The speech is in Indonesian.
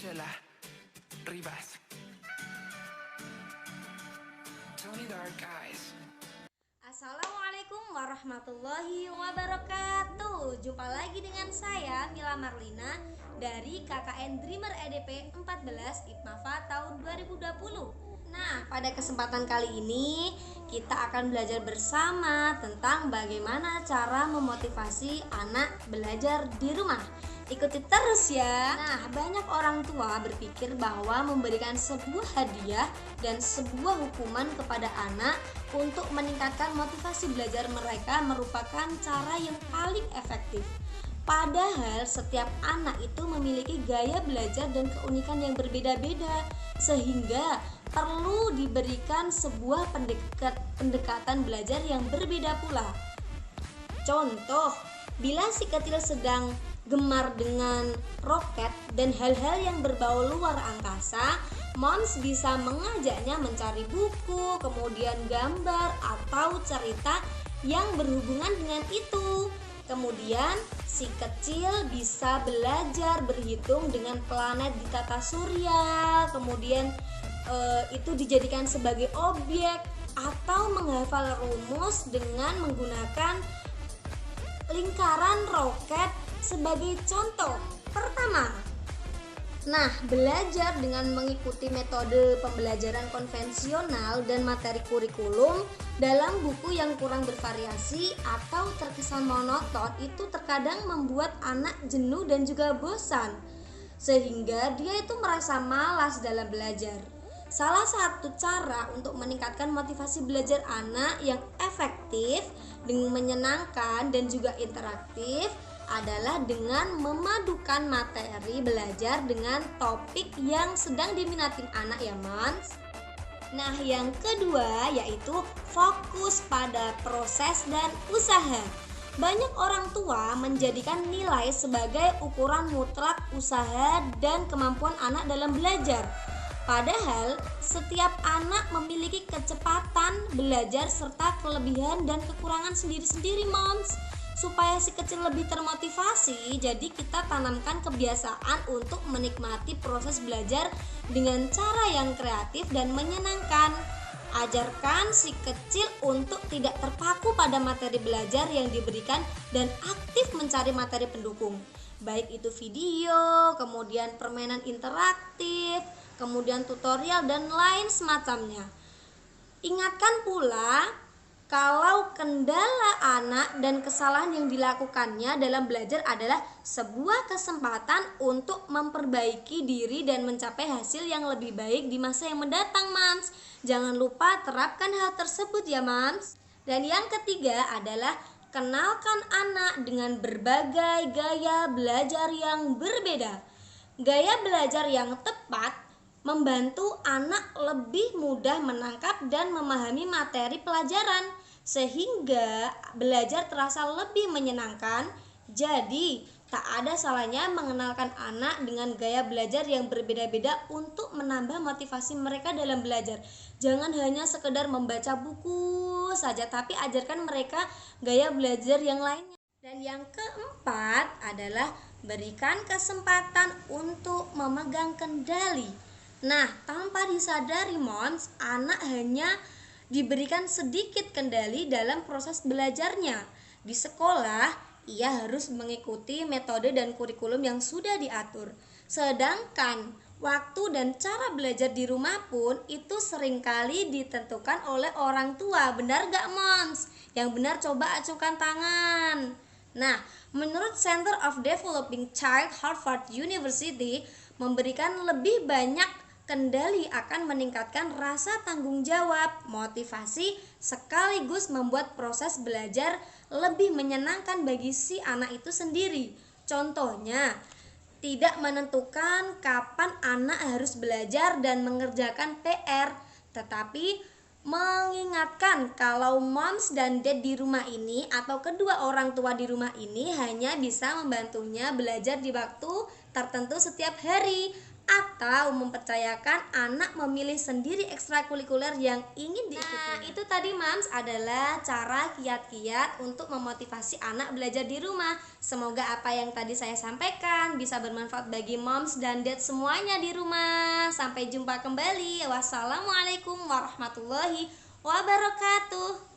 Chela, Rivas, Tony Dark Eyes. Assalamualaikum warahmatullahi wabarakatuh. Jumpa lagi dengan saya Mila Marlina dari KKN Dreamer EDP 14 IPMAFA tahun 2020. Nah, pada kesempatan kali ini kita akan belajar bersama tentang bagaimana cara memotivasi anak belajar di rumah. Ikuti terus ya. Nah, banyak orang tua berpikir bahwa memberikan sebuah hadiah dan sebuah hukuman kepada anak untuk meningkatkan motivasi belajar mereka merupakan cara yang paling efektif. Padahal setiap anak itu memiliki gaya belajar dan keunikan yang berbeda-beda, sehingga perlu diberikan sebuah pendekatan belajar yang berbeda pula. Contoh, bila si kecil sedang gemar dengan roket dan hal-hal yang berbau luar angkasa, Moms bisa mengajaknya mencari buku, kemudian gambar atau cerita yang berhubungan dengan itu. Kemudian si kecil bisa belajar berhitung dengan planet di tata surya, kemudian itu dijadikan sebagai objek, atau menghafal rumus dengan menggunakan lingkaran roket sebagai contoh. Pertama, belajar dengan mengikuti metode pembelajaran konvensional dan materi kurikulum dalam buku yang kurang bervariasi atau terkesan monoton itu terkadang membuat anak jenuh dan juga bosan, sehingga dia itu merasa malas dalam belajar. Salah satu cara untuk meningkatkan motivasi belajar anak yang efektif, dengan menyenangkan dan juga interaktif adalah dengan memadukan materi belajar dengan topik yang sedang diminatin anak ya Mons. Nah, yang kedua yaitu fokus pada proses dan usaha. Banyak orang tua menjadikan nilai sebagai ukuran mutlak usaha dan kemampuan anak dalam belajar. Padahal setiap anak memiliki kecepatan belajar serta kelebihan dan kekurangan sendiri-sendiri Moms. Supaya si kecil lebih termotivasi, jadi kita tanamkan kebiasaan untuk menikmati proses belajar dengan cara yang kreatif dan menyenangkan. Ajarkan si kecil untuk tidak terpaku pada materi belajar yang diberikan dan aktif mencari materi pendukung, baik itu video, kemudian permainan interaktif, kemudian tutorial dan lain semacamnya. Ingatkan pula kalau kendala anak dan kesalahan yang dilakukannya dalam belajar adalah sebuah kesempatan untuk memperbaiki diri dan mencapai hasil yang lebih baik di masa yang mendatang, Mams. Jangan lupa terapkan hal tersebut ya, Mams. Dan yang ketiga adalah kenalkan anak dengan berbagai gaya belajar yang berbeda. Gaya belajar yang tepat membantu anak lebih mudah menangkap dan memahami materi pelajaran, sehingga belajar terasa lebih menyenangkan. Jadi, tak ada salahnya mengenalkan anak dengan gaya belajar yang berbeda-beda untuk menambah motivasi mereka dalam belajar. Jangan hanya sekedar membaca buku saja, tapi ajarkan mereka gaya belajar yang lainnya. Dan yang keempat adalah berikan kesempatan untuk memegang kendali. Nah, tanpa disadari Mons, anak hanya diberikan sedikit kendali dalam proses belajarnya. Di sekolah, ia harus mengikuti metode dan kurikulum yang sudah diatur. Sedangkan waktu dan cara belajar di rumah pun itu seringkali ditentukan oleh orang tua. Benar gak Mons? Yang benar coba acungkan tangan. Nah, menurut Center of Developing Child Harvard University memberikan lebih banyak kendali akan meningkatkan rasa tanggung jawab, motivasi, sekaligus membuat proses belajar lebih menyenangkan bagi si anak itu sendiri. Contohnya, tidak menentukan kapan anak harus belajar dan mengerjakan PR, tetapi mengingatkan kalau moms dan dad di rumah ini atau kedua orang tua di rumah ini hanya bisa membantunya belajar di waktu tertentu setiap hari, atau mempercayakan anak memilih sendiri ekstrakurikuler yang ingin diikuti. Nah, itu tadi Mams adalah cara kiat-kiat untuk memotivasi anak belajar di rumah. Semoga apa yang tadi saya sampaikan bisa bermanfaat bagi Moms dan Dad semuanya di rumah. Sampai jumpa kembali. Wassalamualaikum warahmatullahi wabarakatuh.